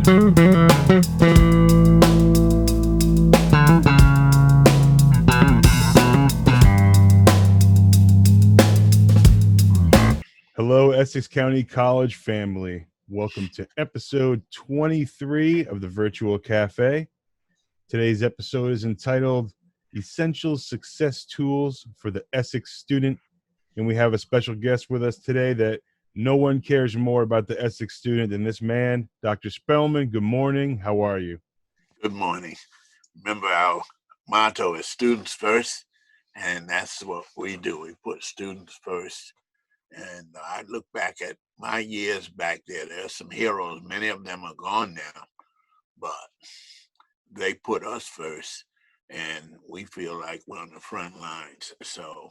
Hello, Essex County College family. Welcome to episode 23 of the Virtual Cafe. Today's episode is entitled Essential Success Tools for the Essex Student. And we have a special guest with us today that no one cares more about the Essex student than this man, Dr. Spellman. Good morning. How are you? Good morning. Remember, our motto is students first, and that's what we do. We put students first. And I look back at my years back there. There are some heroes. Many of them are gone now, but they put us first, and we feel like we're on the front lines. So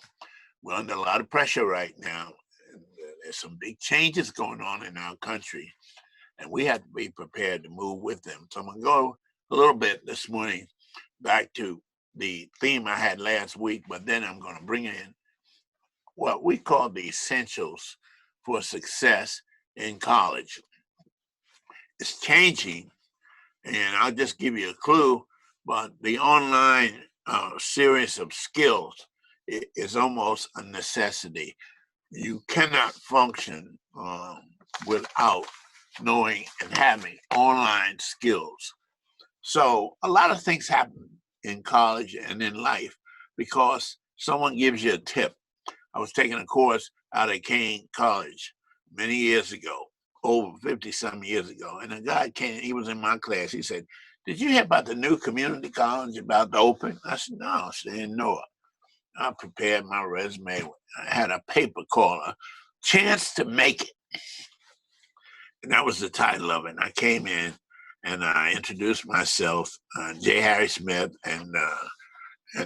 we're under a lot of pressure right now. And there's some big changes going on in our country, and we have to be prepared to move with them. So I'm going to go a little bit this morning back to the theme I had last week, but then I'm going to bring in what we call the essentials for success in college. It's changing, and I'll just give you a clue, but the online series of skills is almost a necessity. You cannot function without knowing and having online skills. So a lot of things happen in college and in life because someone gives you a tip. I was taking a course out at Kane College many years ago, over 50-some years ago. And a guy came, he was in my class. He said, "Did you hear about the new community college about to open?" I said, "No, stay in Newark." I prepared my resume. I had a paper called A Chance to Make It. And that was the title of it. And I came in and I introduced myself, J. Harry Smith, and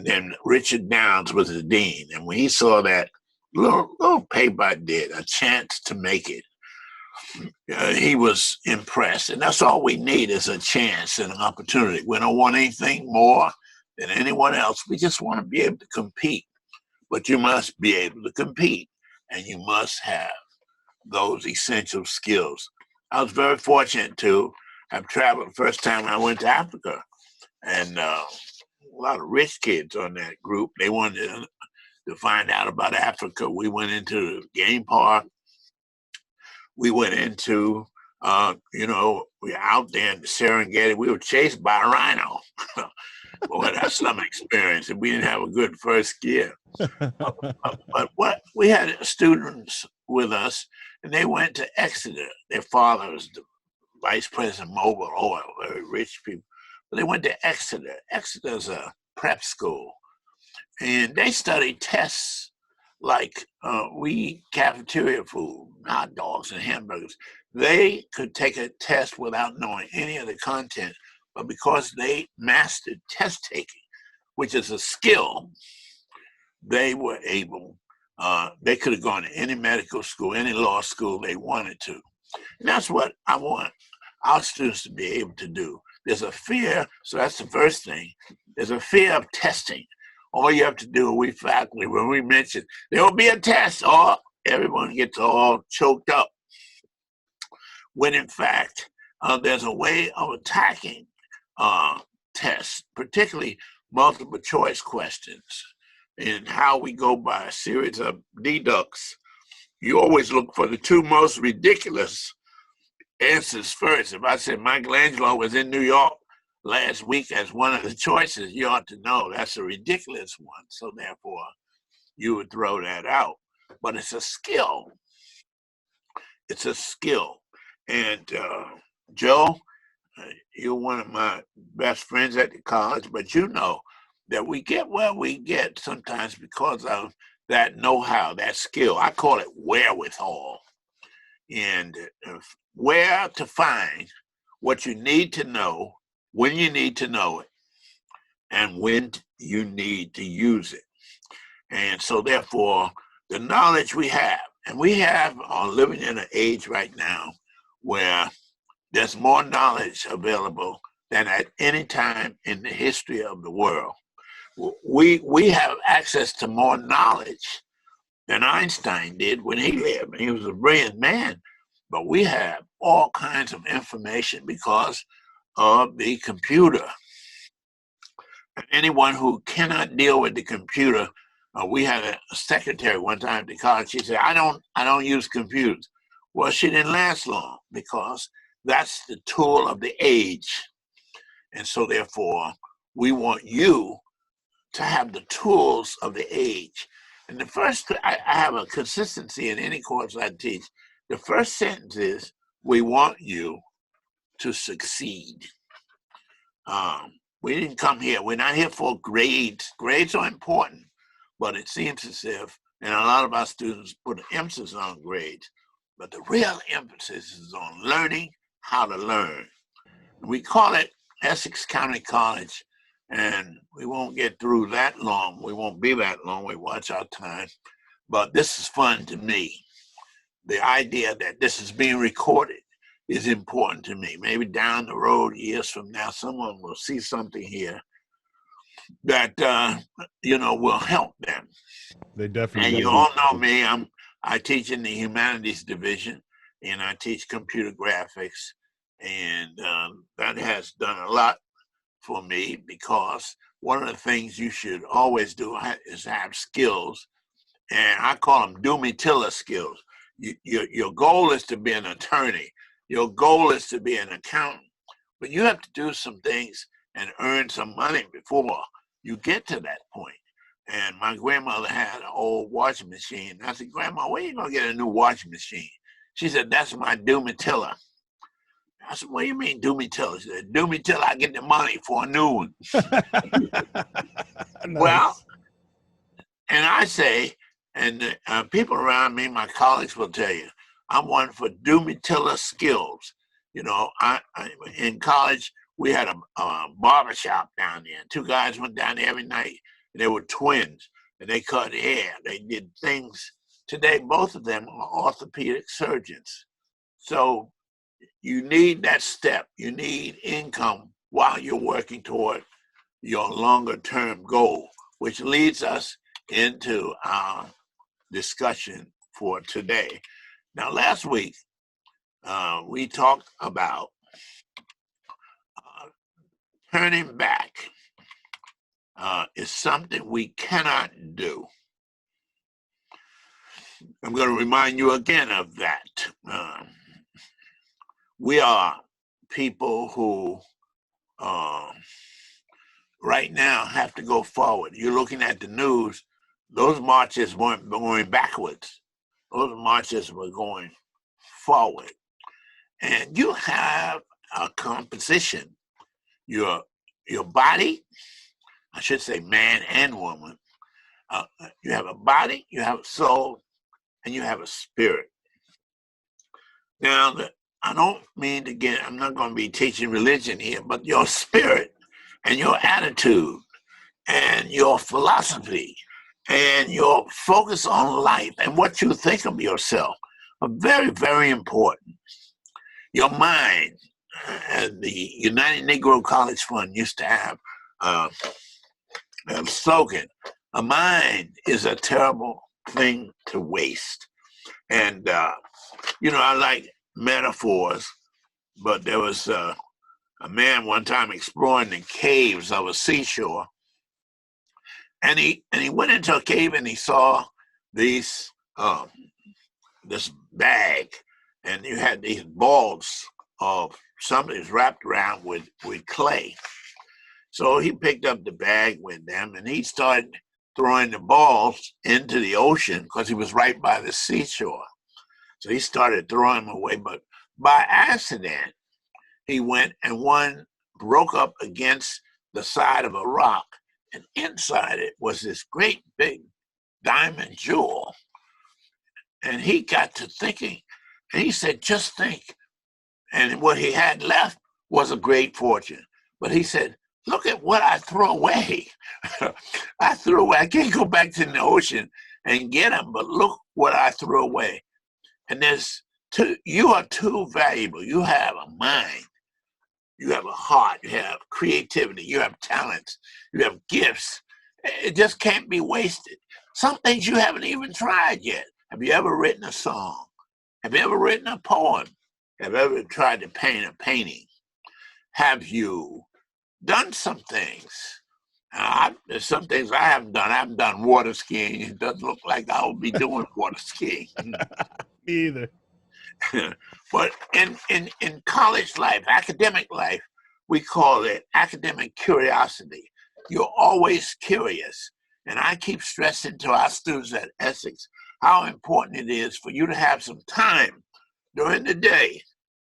then Richard Downs was the dean. And when he saw that little paper I did, A Chance to Make It, he was impressed. And that's all we need is a chance and an opportunity. We don't want anything more than anyone else. We just want to be able to compete. But you must be able to compete, and you must have those essential skills. I was very fortunate to have traveled the first time I went to Africa, and a lot of rich kids on that group. They wanted to find out about Africa. We went into the game park. We went into, we were out there in the Serengeti. We were chased by a rhino. Boy, that's some experience. And we didn't have a good first year. But what we had students with us, and they went to Exeter. Their father was the vice president of Mobil Oil, very rich people. But they went to Exeter. Exeter's a prep school, and they studied tests like we eat cafeteria food, hot dogs and hamburgers. They could take a test without knowing any of the content, but because they mastered test taking, which is a skill, they were able, they could have gone to any medical school, any law school they wanted to. And that's what I want our students to be able to do. There's a fear, so that's the first thing. There's a fear of testing. All you have to do, we faculty, when we mention there will be a test, or everyone gets all choked up. When in fact, there's a way of attacking tests, particularly multiple choice questions, and how we go by a series of deducts. You always look for the two most ridiculous answers first. If I said Michelangelo was in New York last week as one of the choices, you ought to know that's a ridiculous one. So therefore, you would throw that out. But it's a skill. It's a skill. And Joe, you're one of my best friends at the college, but you know that we get where we get sometimes because of that know-how, that skill. I call it wherewithal. And where to find what you need to know, when you need to know it, and when you need to use it. And so therefore, the knowledge we have, and we are living in an age right now where there's more knowledge available than at any time in the history of the world. We have access to more knowledge than Einstein did when he lived. He was a brilliant man, but we have all kinds of information because of the computer. And anyone who cannot deal with the computer, we had a secretary one time at the college. She said, "I don't use computers." Well, she didn't last long because that's the tool of the age, and so therefore we want you to have the tools of the age. And the first, I have a consistency in any course I teach. The first sentence is, "We want you to succeed." We didn't come here. We're not here for grades. Grades are important, but it seems as if, and a lot of our students put an emphasis on grades, but the real emphasis is on learning how to learn. We call it Essex County College, and we won't get through that long. We won't be that long. We watch our time, but this is fun to me. The idea that this is being recorded is important to me. Maybe down the road, years from now, someone will see something here that will help them. They definitely. And you all know me. I teach in the humanities division, and I teach computer graphics, and that has done a lot for me because one of the things you should always do is have skills, and I call them do-me-tiller skills. Your goal is to be an attorney. Your goal is to be an accountant, but you have to do some things and earn some money before you get to that point. And my grandmother had an old washing machine. I said, "Grandma, where are you going to get a new washing machine?" She said, "That's my do-me-tiller." I said, "What do you mean do-me-tiller?" She said, "Do-me-tiller, I get the money for a new one." Nice. Well, and I say, and people around me, my colleagues will tell you, I'm one for do-me-tiller skills. I in college, we had a barber shop down there. Two guys went down there every night, and they were twins, and they cut hair. They did things. Today, both of them are orthopedic surgeons. So you need that step. You need income while you're working toward your longer-term goal, which leads us into our discussion for today. Now, last week, we talked about turning back is something we cannot do. I'm going to remind you again of that. We are people who right now have to go forward. You're looking at the news. Those marches weren't going backwards. Those marches were going forward. And you have a composition. Your body, I should say man and woman, you have a body, you have a soul, and you have a spirit. Now, I don't mean to get, I'm not going to be teaching religion here, but your spirit and your attitude and your philosophy and your focus on life and what you think of yourself are very, very important. Your mind, the United Negro College Fund used to have a slogan, "A mind is a terrible thing to waste." And, I like metaphors, but there was a man one time exploring the caves of a seashore. And he went into a cave and he saw this bag, and you had these balls of something wrapped around with clay. So he picked up the bag with them and he started throwing the balls into the ocean because he was right by the seashore. So he started throwing them away, but by accident, he went and one broke up against the side of a rock, and inside it was this great big diamond jewel. And he got to thinking, and he said, "Just think." And what he had left was a great fortune. But he said, "Look at what I threw away." I threw away. I can't go back to the ocean and get them, but look what I threw away. And you are too valuable. You have a mind. You have a heart. You have creativity. You have talents. You have gifts. It just can't be wasted. Some things you haven't even tried yet. Have you ever written a song? Have you ever written a poem? Have you ever tried to paint a painting? Have you done some things? There's some things I haven't done. I haven't done water skiing. It doesn't look like I will be doing water skiing. Me either. But in college life, academic life, we call it academic curiosity. You're always curious. And I keep stressing to our students at Essex how important it is for you to have some time during the day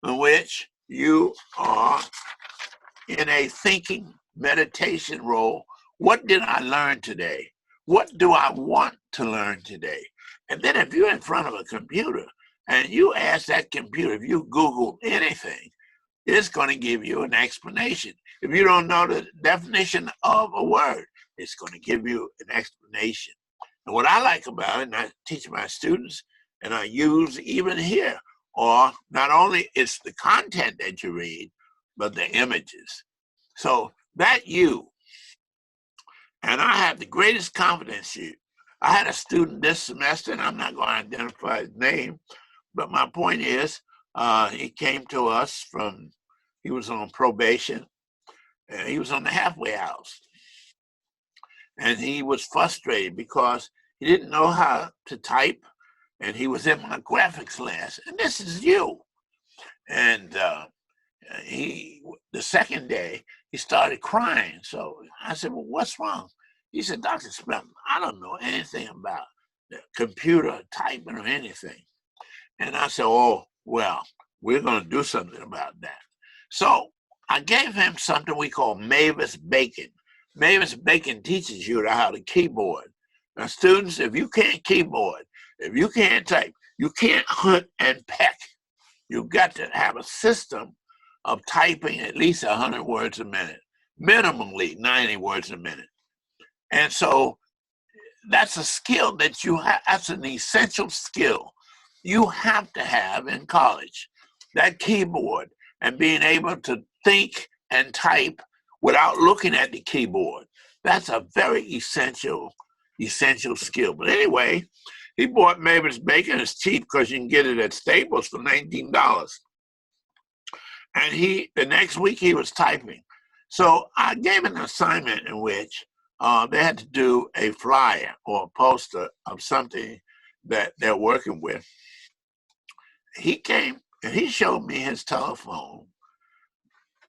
in which you are in a thinking meditation role. What did I learn today? What do I want to learn today? And then if you're in front of a computer and you ask that computer, if you Google anything, it's going to give you an explanation. If you don't know the definition of a word, it's going to give you an explanation. And what I like about it, and I teach my students, and I use even here, or not only it's the content that you read, but the images. So that you, and I have the greatest confidence in you. I had a student this semester, and I'm not going to identify his name, but my point is, he came to us he was on probation, and he was on the halfway house. And he was frustrated because he didn't know how to type, and he was in my graphics class, and this is you. And the second day, he started crying. So I said, well, what's wrong? He said, Dr. Spellman, I don't know anything about the computer typing or anything. And I said, oh, well, we're going to do something about that. So I gave him something we call Mavis Bacon. Mavis Bacon teaches you how to keyboard. Now, students, if you can't keyboard, if you can't type, you can't hunt and peck. You've got to have a system of typing at least 100 words a minute, minimally 90 words a minute. And so that's a skill that you have, that's an essential skill you have to have in college, that keyboard and being able to think and type without looking at the keyboard. That's a very essential skill. But anyway, he bought Mavis Bacon. It's cheap because you can get it at Staples for $19. And the next week he was typing. So I gave an assignment in which they had to do a flyer or a poster of something that they're working with. He came and he showed me his telephone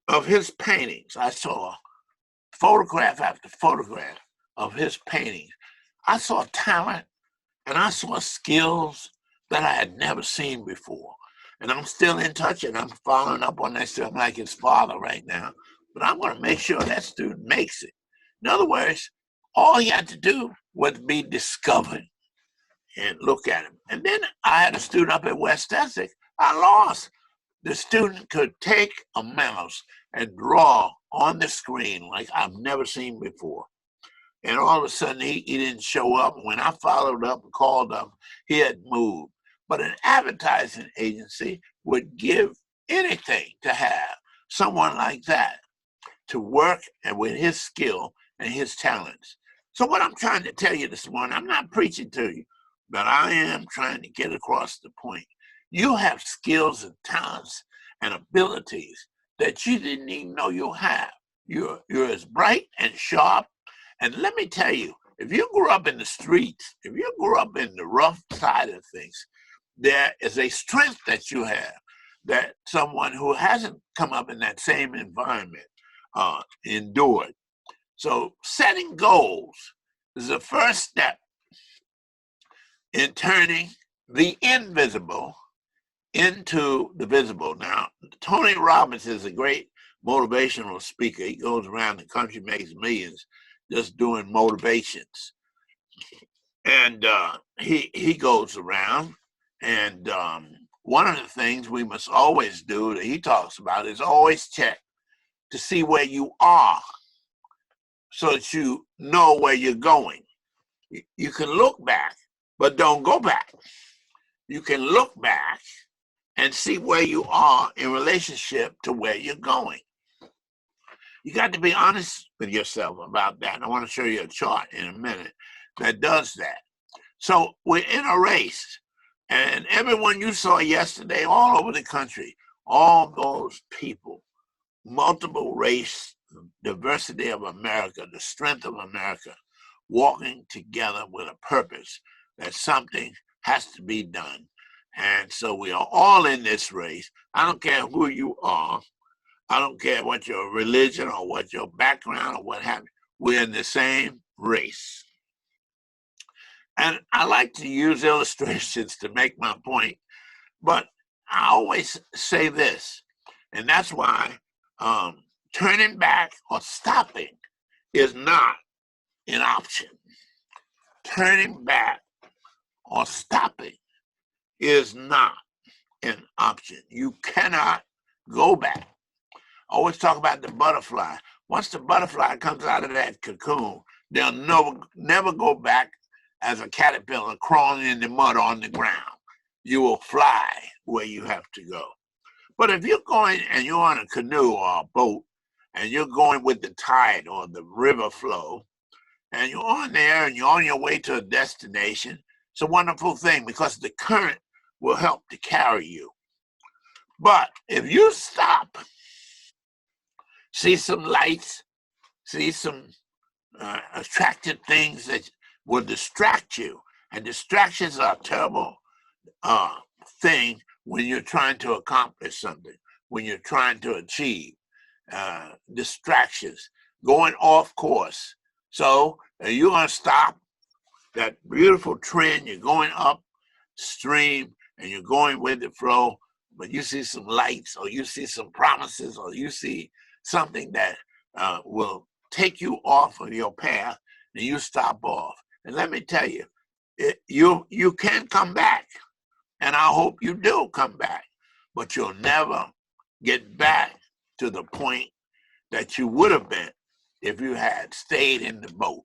of his paintings. I saw photograph after photograph of his paintings. I saw talent and I saw skills that I had never seen before. And I'm still in touch and I'm following up on that student. I'm like his father right now, but I'm going to make sure that student makes it. In other words, all he had to do was be discovered and look at him. And then I had a student up at West Essex. I lost. The student could take a mouse and draw on the screen like I've never seen before. And all of a sudden, he didn't show up. When I followed up and called up, he had moved. But an advertising agency would give anything to have someone like that to work and with his skill and his talents. So what I'm trying to tell you this morning, I'm not preaching to you, but I am trying to get across the point. You have skills and talents and abilities that you didn't even know you have. You're as bright and sharp. And let me tell you, if you grew up in the streets, if you grew up in the rough side of things, there is a strength that you have that someone who hasn't come up in that same environment endured. So setting goals is the first step in turning the invisible into the visible. Now, Tony Robbins is a great motivational speaker. He goes around the country, makes millions just doing motivations. And he goes around, and one of the things we must always do that he talks about is always check to see where you are so that you know where you're going. You can look back, but don't go back. You can look back and see where you are in relationship to where you're going. You got to be honest with yourself about that. I want to show you a chart in a minute that does that. So we're in a race, And everyone you saw yesterday, all over the country, all those people, multiple race, diversity of America, the strength of America, walking together with a purpose that something has to be done. And so we are all in this race. I don't care who you are. I don't care what your religion or what your background or what have you. We're in the same race. And I like to use illustrations to make my point, but I always say this, and that's why turning back or stopping is not an option. Turning back or stopping is not an option. You cannot go back. I always talk about the butterfly. Once the butterfly comes out of that cocoon, they'll never go back as a caterpillar crawling in the mud on the ground. You will fly where you have to go. But if you're going and you're on a canoe or a boat and you're going with the tide or the river flow, and you're on there and you're on your way to a destination, it's a wonderful thing because the current will help to carry you. But if you stop, see some lights, see some attractive things that will distract you, and distractions are a terrible thing when you're trying to accomplish something, when you're trying to achieve. Distractions, going off course. So you're going to stop that beautiful trend. You're going upstream and you're going with the flow, but you see some lights or you see some promises or you see something that will take you off of your path and you stop off. And let me tell you, you can come back, and I hope you do come back, but you'll never get back to the point that you would have been if you had stayed in the boat.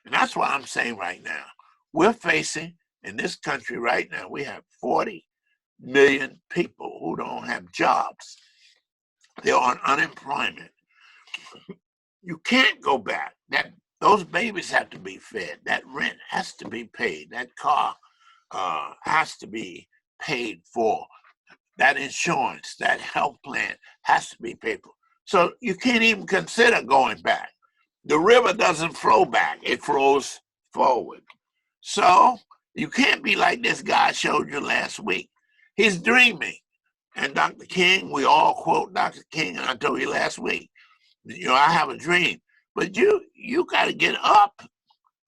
And that's what I'm saying right now. We're facing, in this country right now, we have 40 million people who don't have jobs. They're on unemployment. You can't go back. Those babies have to be fed. That rent has to be paid. That car has to be paid for. That insurance, that health plan has to be paid for. So you can't even consider going back. The river doesn't flow back. It flows forward. So you can't be like this guy showed you last week. He's dreaming. And Dr. King, we all quote Dr. King, and I told you last week, I have a dream. But you got to get up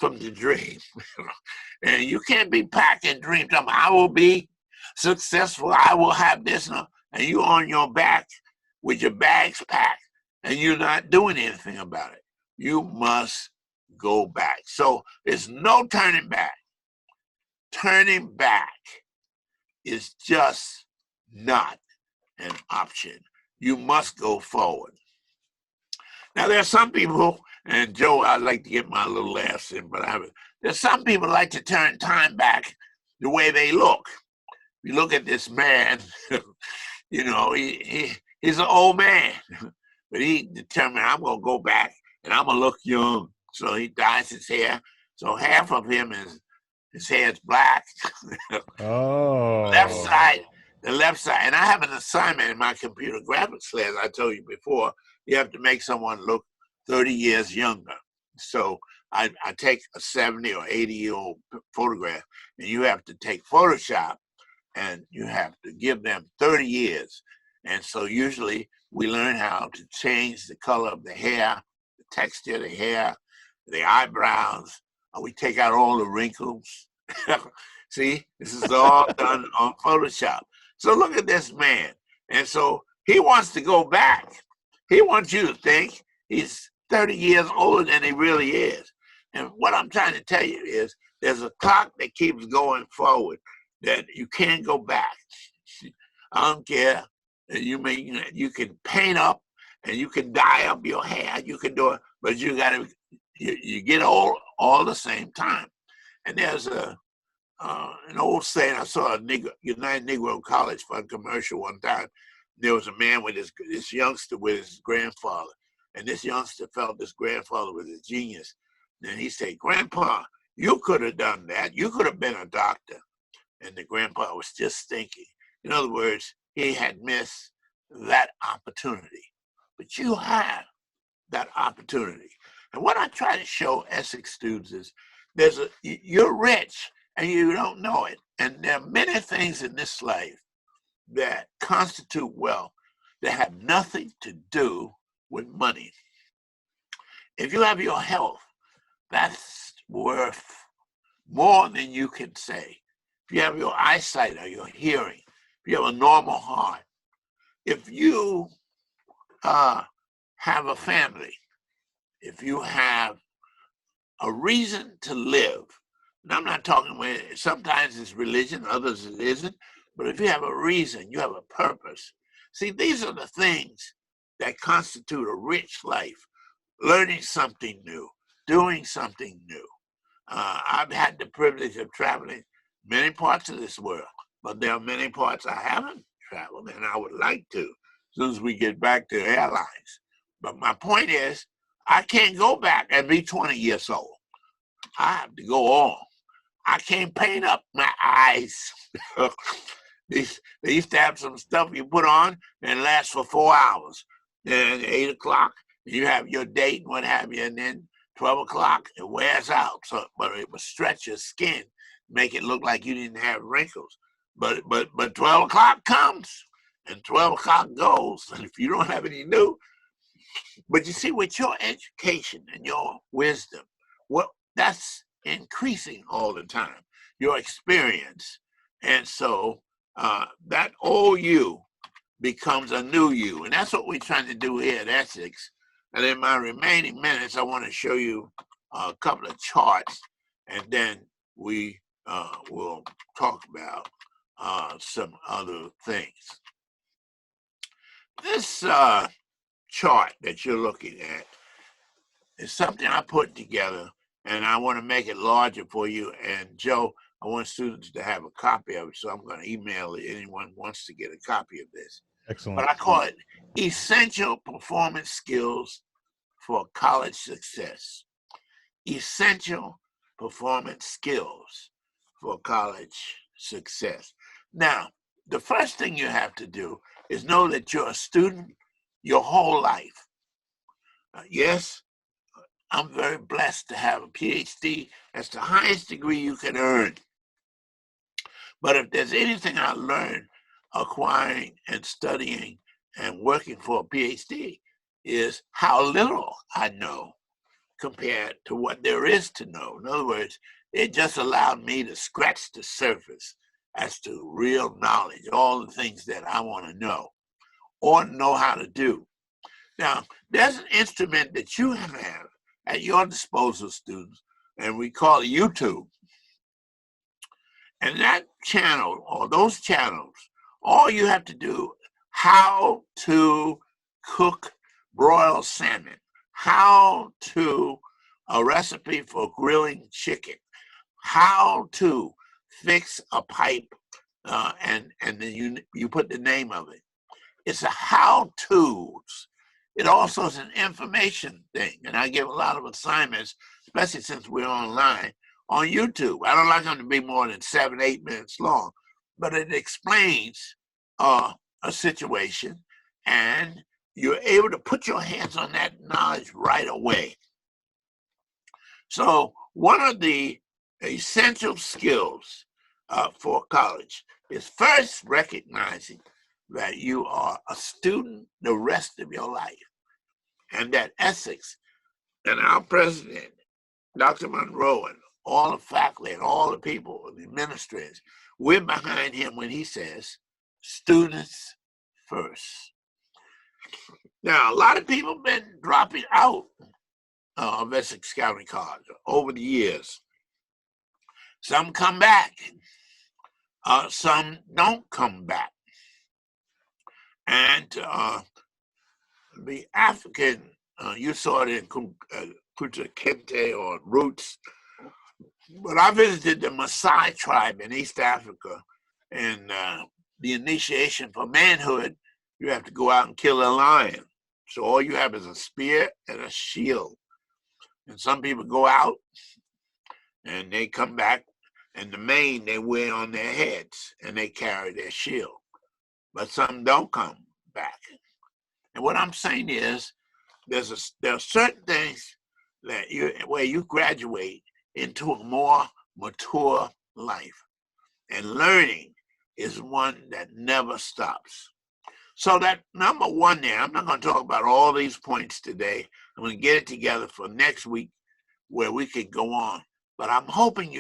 from the dream. And you can't be packing dreams. I will be successful. I will have this. And you on your back with your bags packed and you're not doing anything about it. You must go back. So there's no turning back. Turning back is just not an option. You must go forward. Now, there are some people, and Joe, I'd like to get my little laughs in, but there's some people like to turn time back the way they look. You look at this man, he's an old man, but he determined, I'm going to go back and I'm going to look young. So he dyes his hair. So half of his hair is black. Oh. The left side. And I have an assignment in my computer graphics class, I told you before. You have to make someone look 30 years younger. So I take a 70 or 80-year-old photograph, and you have to take Photoshop, and you have to give them 30 years. And so usually we learn how to change the color of the hair, the texture of the hair, the eyebrows. We take out all the wrinkles. See, this is all done on Photoshop. So look at this man. And so he wants to go back. He wants you to think he's 30 years older than he really is. And what I'm trying to tell you is there's a clock that keeps going forward that you can't go back. I don't care. You can paint up and you can dye up your hair. You can do it, but you get old all the same time. And there's an old saying. I saw a United Negro College Fund commercial one time. There was a man with this youngster with his grandfather. And this youngster felt this grandfather was a genius. Then he said, Grandpa, you could have done that. You could have been a doctor. and the grandpa was just thinking. In other words, he had missed that opportunity. But you have that opportunity. And what I try to show Essex students is you're rich and you don't know it. And there are many things in this life that constitute wealth that have nothing to do with money. If you have your health, that's worth more than you can say. If you have your eyesight or your hearing, if you have a normal heart, if you have a family, if you have a reason to live, and I'm not talking where sometimes it's religion, others it isn't, but if you have a reason, you have a purpose. See, these are the things that constitute a rich life. Learning something new, doing something new. I've had the privilege of traveling many parts of this world, but there are many parts I haven't traveled, and I would like to as soon as we get back to airlines. But my point is, I can't go back and be 20 years old. I have to go on. I can't paint up my eyes. They used to have some stuff you put on and it lasts for 4 hours. Then 8 o'clock, you have your date and what have you, and then 12 o'clock, it wears out. So, but it would stretch your skin, make it look like you didn't have wrinkles. But 12 o'clock comes and 12 o'clock goes. And if you don't have any new, but you see, with your education and your wisdom, that's increasing all the time, your experience. And so that old you becomes a new you. And that's what we're trying to do here at Essex. And in my remaining minutes, I want to show you a couple of charts, and then we will talk about some other things. This chart that you're looking at is something I put together, and I want to make it larger for you. And Joe, I want students to have a copy of it, so I'm going to email it. Anyone wants to get a copy of this. Excellent. But I call it Essential Performance Skills for College Success. Essential Performance Skills for College Success. Now, the first thing you have to do is know that you're a student your whole life. Yes, I'm very blessed to have a PhD. That's the highest degree you can earn. But if there's anything I learned acquiring and studying and working for a PhD, is how little I know compared to what there is to know. In other words, it just allowed me to scratch the surface as to real knowledge, all the things that I want to know or know how to do. Now, there's an instrument that you have at your disposal, students, and we call it YouTube. And that channel, or those channels, all you have to do, how to cook broiled salmon, how to, a recipe for grilling chicken, how to fix a pipe, and then you put the name of it. It's a how-tos. It also is an information thing, and I give a lot of assignments, especially since we're online, on YouTube. I don't like them to be more than 7, 8 minutes long, but it explains a situation, and you're able to put your hands on that knowledge right away. So one of the essential skills for college is first recognizing that you are a student the rest of your life, and that Essex and our president, Dr. Monroe, and all the faculty and all the people, the administrators, we're behind him when he says, students first. Now, a lot of people have been dropping out of Essex County College over the years. Some come back, some don't come back. And the African, you saw it in Kunta Kinte or Roots, but I visited the Maasai tribe in East Africa, and the initiation for manhood, you have to go out and kill a lion. So all you have is a spear and a shield. And some people go out and they come back and the mane they wear on their heads, and they carry their shield. But some don't come back. And what I'm saying is, there are certain things that where you graduate into a more mature life, and learning is one that never stops. So that number one there, I'm not going to talk about all these points today. I'm going to get it together for next week where we can go on. But I'm hoping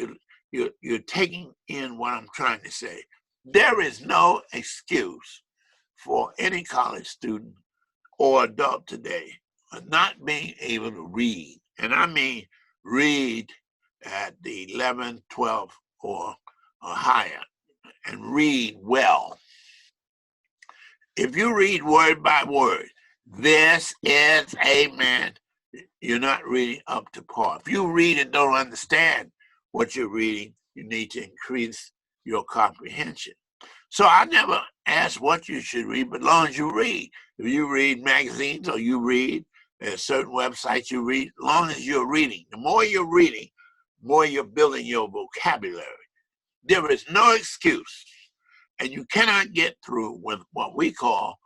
you're taking in what I'm trying to say. There is no excuse for any college student or adult today for not being able to read. And I mean read at the 11, 12, or higher, and read well. If you read word by word, this is amen, you're not reading up to par. If you read and don't understand what you're reading, you need to increase your comprehension. So I never ask what you should read, but as long as you read. If you read magazines or you read certain websites, you read, as long as you're reading. The more you're reading, the more you're building your vocabulary. There is no excuse, and you cannot get through with what we call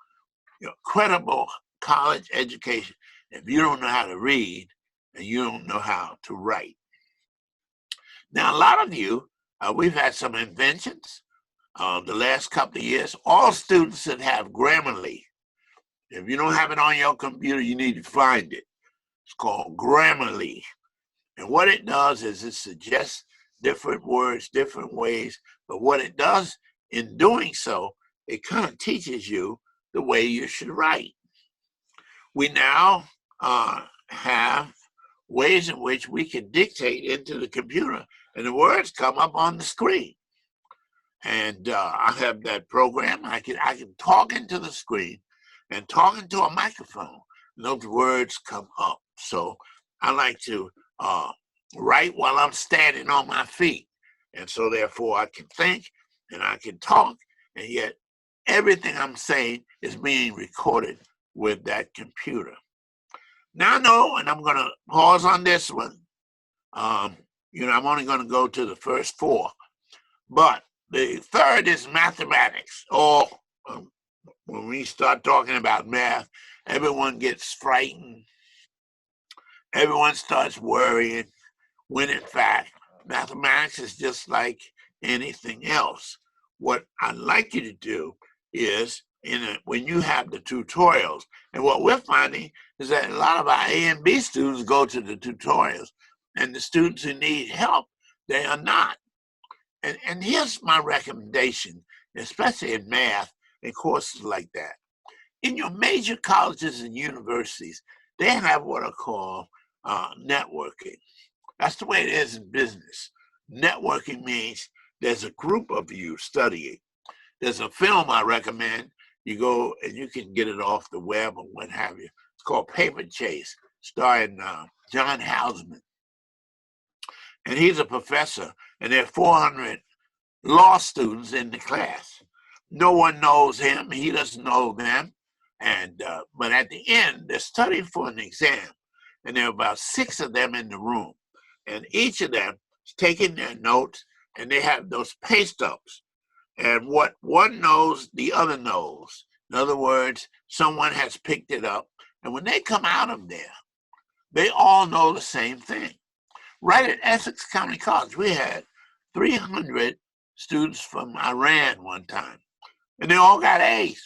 credible college education if you don't know how to read and you don't know how to write. Now, a lot of you, we've had some inventions the last couple of years. All students should have Grammarly. If you don't have it on your computer, you need to find it. It's called Grammarly. And what it does is it suggests different words, different ways. But what it does in doing so, it kind of teaches you the way you should write. We now have ways in which we can dictate into the computer and the words come up on the screen. And I have that program. I can talk into the screen and talk into a microphone, and those words come up. So I like to write while I'm standing on my feet. And so therefore I can think and I can talk, and yet everything I'm saying is being recorded with that computer. Now I know, and I'm going to pause on this one. I'm only going to go to the first four. But the third is mathematics. When we start talking about math, everyone gets frightened. Everyone starts worrying, when in fact, mathematics is just like anything else. What I'd like you to do is, when you have the tutorials, and what we're finding is that a lot of our A and B students go to the tutorials, and the students who need help, they are not. And here's my recommendation, especially in math and courses like that. In your major colleges and universities, they have what are called networking. That's the way it is in business. Networking means there's a group of you studying. There's a film I recommend. You go and you can get it off the web or what have you. It's called Paper Chase, starring John Houseman. And he's a professor, and there are 400 law students in the class. No one knows him. He doesn't know them. And but at the end, they're studying for an exam, and there are about 6 of them in the room, and each of them is taking their notes, and they have those paste ups. And what one knows, the other knows. In other words, someone has picked it up, and when they come out of there, they all know the same thing. Right at Essex County College, we had 300 students from Iran one time, and they all got A's.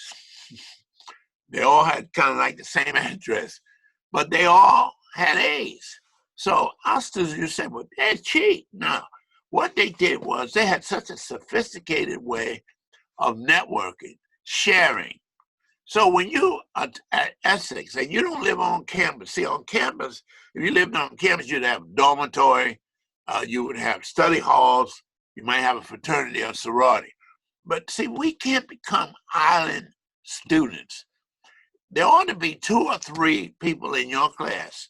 They all had kind of like the same address, but they all had A's. So our students, you say, well, they cheat. No, what they did was they had such a sophisticated way of networking, sharing. So when you are at Essex and you don't live on campus, see, on campus, if you lived on campus, you'd have a dormitory, you would have study halls, you might have a fraternity or sorority. But see, we can't become island students. There ought to be 2 or 3 people in your class,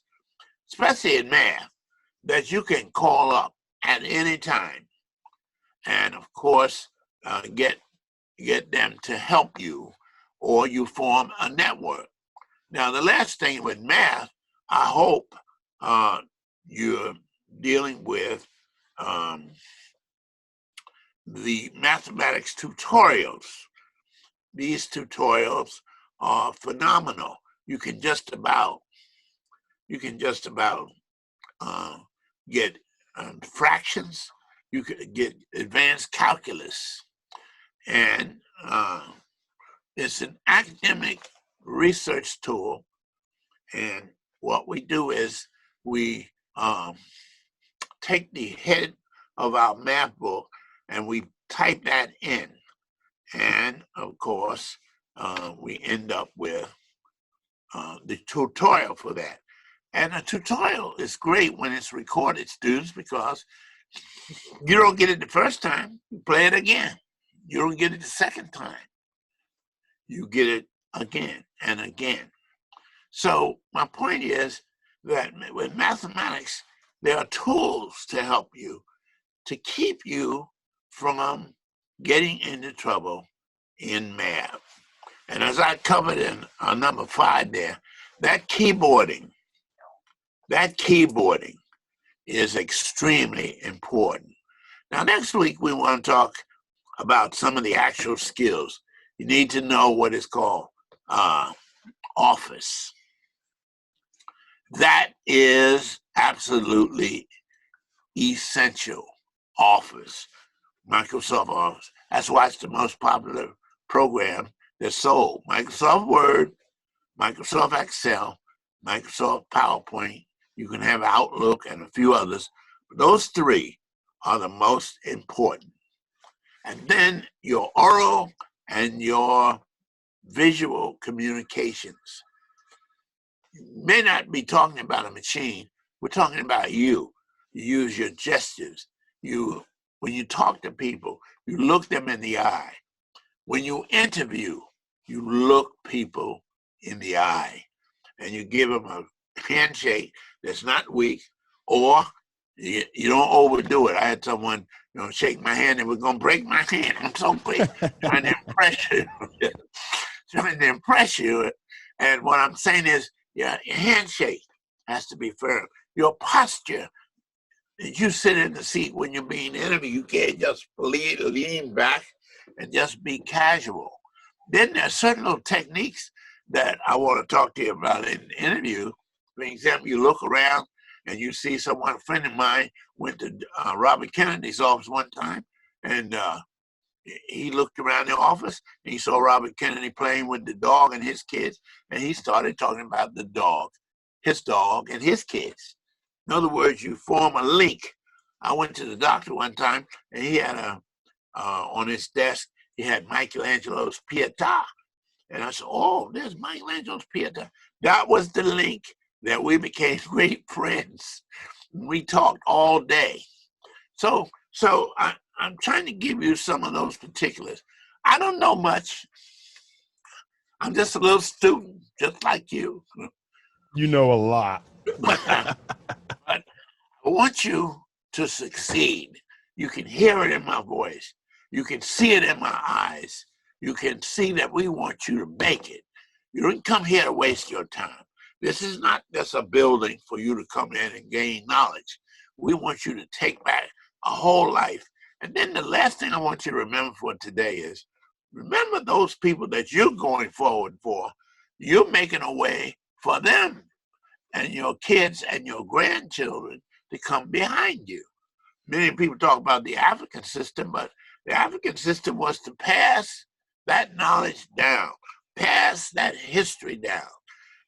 especially in math, that you can call up at any time. And of course, get them to help you, or you form a network. Now, the last thing with math, I hope you're dealing with the mathematics tutorials. These tutorials are phenomenal. You can just about get fractions. You can get advanced calculus, and it's an academic research tool. And what we do is we take the head of our math book and we type that in. And of course, we end up with the tutorial for that. And a tutorial is great when it's recorded, students, because you don't get it the first time, you play it again. You don't get it the second time, you get it again and again. So my point is that with mathematics, there are tools to help you to keep you from getting into trouble in math. And as I covered in number 5 there, that keyboarding is extremely important. Now, next week, we want to talk about some of the actual skills. You need to know what is called Office. That is absolutely essential. Office, Microsoft Office. That's why it's the most popular program that's sold. Microsoft Word, Microsoft Excel, Microsoft PowerPoint. You can have Outlook and a few others. But those 3 are the most important. And then your oral and your visual communications. You may not be talking about a machine. We're talking about you. You use your gestures. When you talk to people, you look them in the eye. When you interview, you look people in the eye and you give them a handshake that's not weak, or you don't overdo it. I had someone shake my hand and was going to break my hand. I'm so quick trying to impress you. And what I'm saying is, your handshake has to be firm. Your posture, you sit in the seat when you're being interviewed, you can't just lean back and just be casual. Then there's certain little techniques that I want to talk to you about in the interview. For example, you look around and you see someone, a friend of mine went to Robert Kennedy's office one time, and he looked around the office and he saw Robert Kennedy playing with the dog and his kids, and he started talking about the dog, and his kids. In other words, you form a link. I went to the doctor one time and he had on his desk, he had Michelangelo's Pietà. And I said, oh, there's Michelangelo's Pietà. That was the link that we became great friends. We talked all day. So I'm trying to give you some of those particulars. I don't know much. I'm just a little student, just like you. You know a lot. But I want you to succeed. You can hear it in my voice. You can see it in my eyes. You can see that we want you to make it. You don't come here to waste your time. This is not just a building for you to come in and gain knowledge. We want you to take back a whole life. And then the last thing I want you to remember for today is, remember those people that you're going forward for. You're making a way for them and your kids and your grandchildren to come behind you. Many people talk about the African system, but the African system was to pass that knowledge down, pass that history down.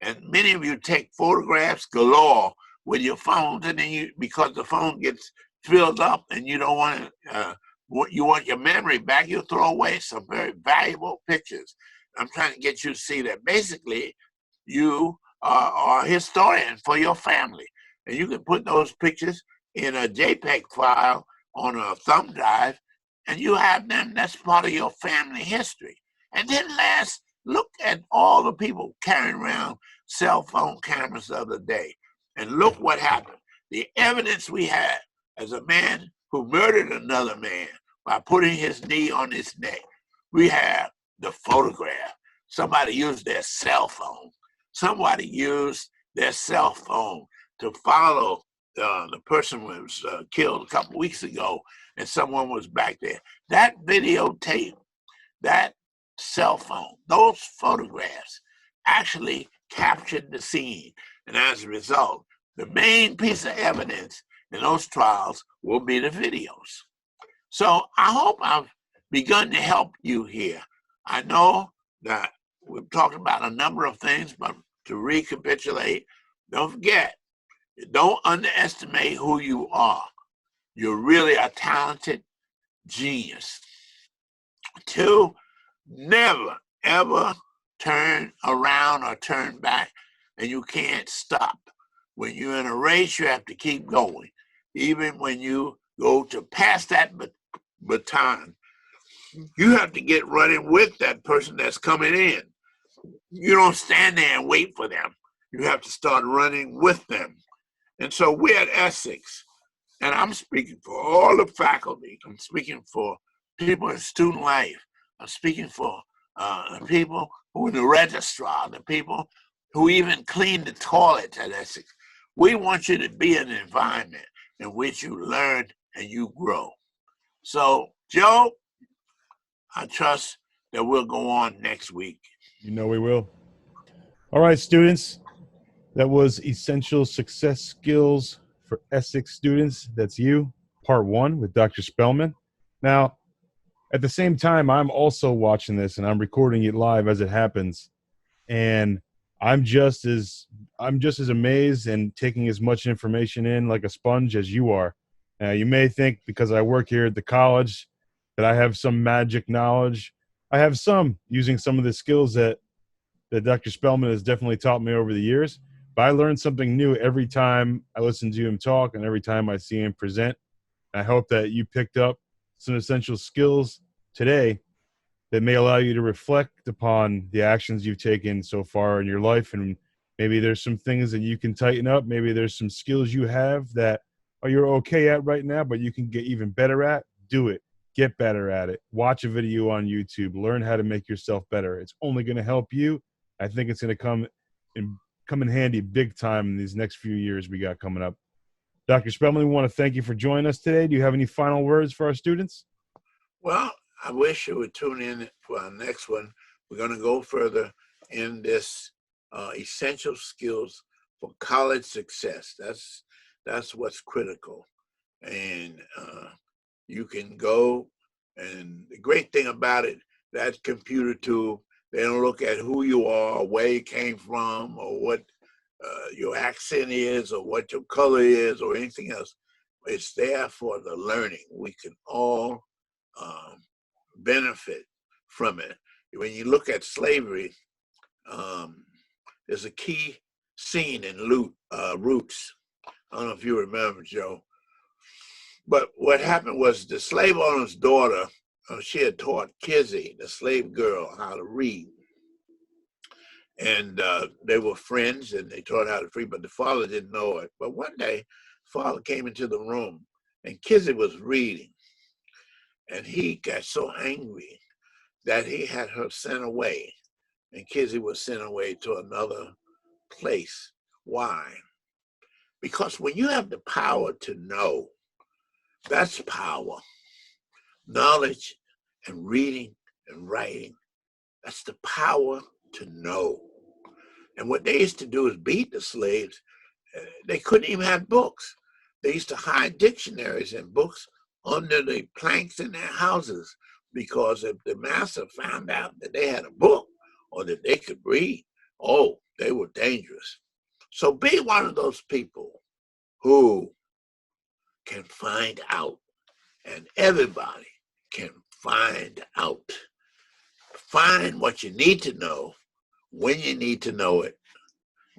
And many of you take photographs galore with your phones, and then because the phone gets filled up and you don't want to, you want your memory back, you throw away some very valuable pictures. I'm trying to get you to see that basically you are a historian for your family. And you can put those pictures in a JPEG file on a thumb drive, and you have them. That's part of your family history. And then last, look at all the people carrying around cell phone cameras the other day, and look what happened. The evidence we have as a man who murdered another man by putting his knee on his neck. We have the photograph. Somebody used their cell phone. Somebody used their cell phone to follow the person who was killed a couple weeks ago and someone was back there. That videotape, that cell phone, those photographs actually captured the scene. And as a result, the main piece of evidence in those trials will be the videos. So I hope I've begun to help you here. I know that we've talked about a number of things, but to recapitulate, don't forget, don't underestimate who you are. You're really a talented genius. 2, never, ever turn around or turn back, and you can't stop. When you're in a race, you have to keep going. Even when you go to pass that baton, you have to get running with that person that's coming in. You don't stand there and wait for them. You have to start running with them. And so we're at Essex, and I'm speaking for all the faculty. I'm speaking for people in student life. I'm speaking for people who are in the registrar, the people who even clean the toilets at Essex. We want you to be in an environment in which you learn and you grow. So, Joe, I trust that we'll go on next week. You know we will. All right, students. That was Essential Success Skills for Essex Students. That's you, part 1 with Dr. Spellman. Now, at the same time, I'm also watching this and I'm recording it live as it happens. And I'm just as amazed and taking as much information in like a sponge as you are. You may think because I work here at the college that I have some magic knowledge. I have some using some of the skills that Dr. Spellman has definitely taught me over the years. But I learn something new every time I listen to him talk and every time I see him present. I hope that you picked up some essential skills today that may allow you to reflect upon the actions you've taken so far in your life. And maybe there's some things that you can tighten up. Maybe there's some skills you have that you're okay at right now, but you can get even better at. Do it. Get better at it. Watch a video on YouTube. Learn how to make yourself better. It's only going to help you. I think it's going to come in handy big time in these next few years we got coming up. Dr. Spellman, we want to thank you for joining us today. Do you have any final words for our students? Well, I wish you would tune in for our next one. We're going to go further in this essential skills for college success. That's what's critical. And you can go, and the great thing about it, that computer tool, they don't look at who you are, or where you came from, or what your accent is, or what your color is, or anything else. It's there for the learning. We can all benefit from it. When you look at slavery, there's a key scene in Roots. I don't know if you remember, Joe. But what happened was the slave owner's daughter, she had taught Kizzy, the slave girl, how to read. And they were friends and they taught how to read, but the father didn't know it. But one day, father came into the room and Kizzy was reading. And he got so angry that he had her sent away. And Kizzy was sent away to another place. Why? Because when you have the power to know, that's power. Knowledge and reading and writing, that's the power to know. And what they used to do is beat the slaves. They couldn't even have books. They used to hide dictionaries and books under the planks in their houses, because if the master found out that they had a book or that they could read, oh, they were dangerous. So be one of those people who can find out, and everybody can find out. Find what you need to know, when you need to know it,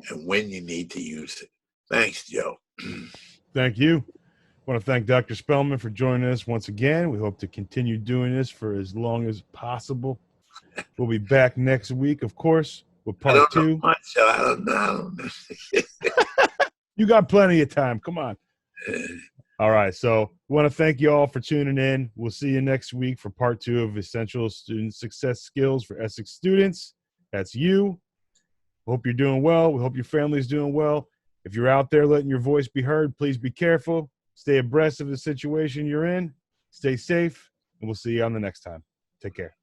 and when you need to use it. Thanks, Joe. Thank you. I want to thank Dr. Spellman for joining us once again. We hope to continue doing this for as long as possible. We'll be back next week, of course, with part 2. I don't know. You got plenty of time. Come on. All right. So we want to thank you all for tuning in. We'll see you next week for part 2 of Essential Student Success Skills for Essex Students. That's you. Hope you're doing well. We hope your family's doing well. If you're out there letting your voice be heard, please be careful. Stay abreast of the situation you're in. Stay safe, and we'll see you on the next time. Take care.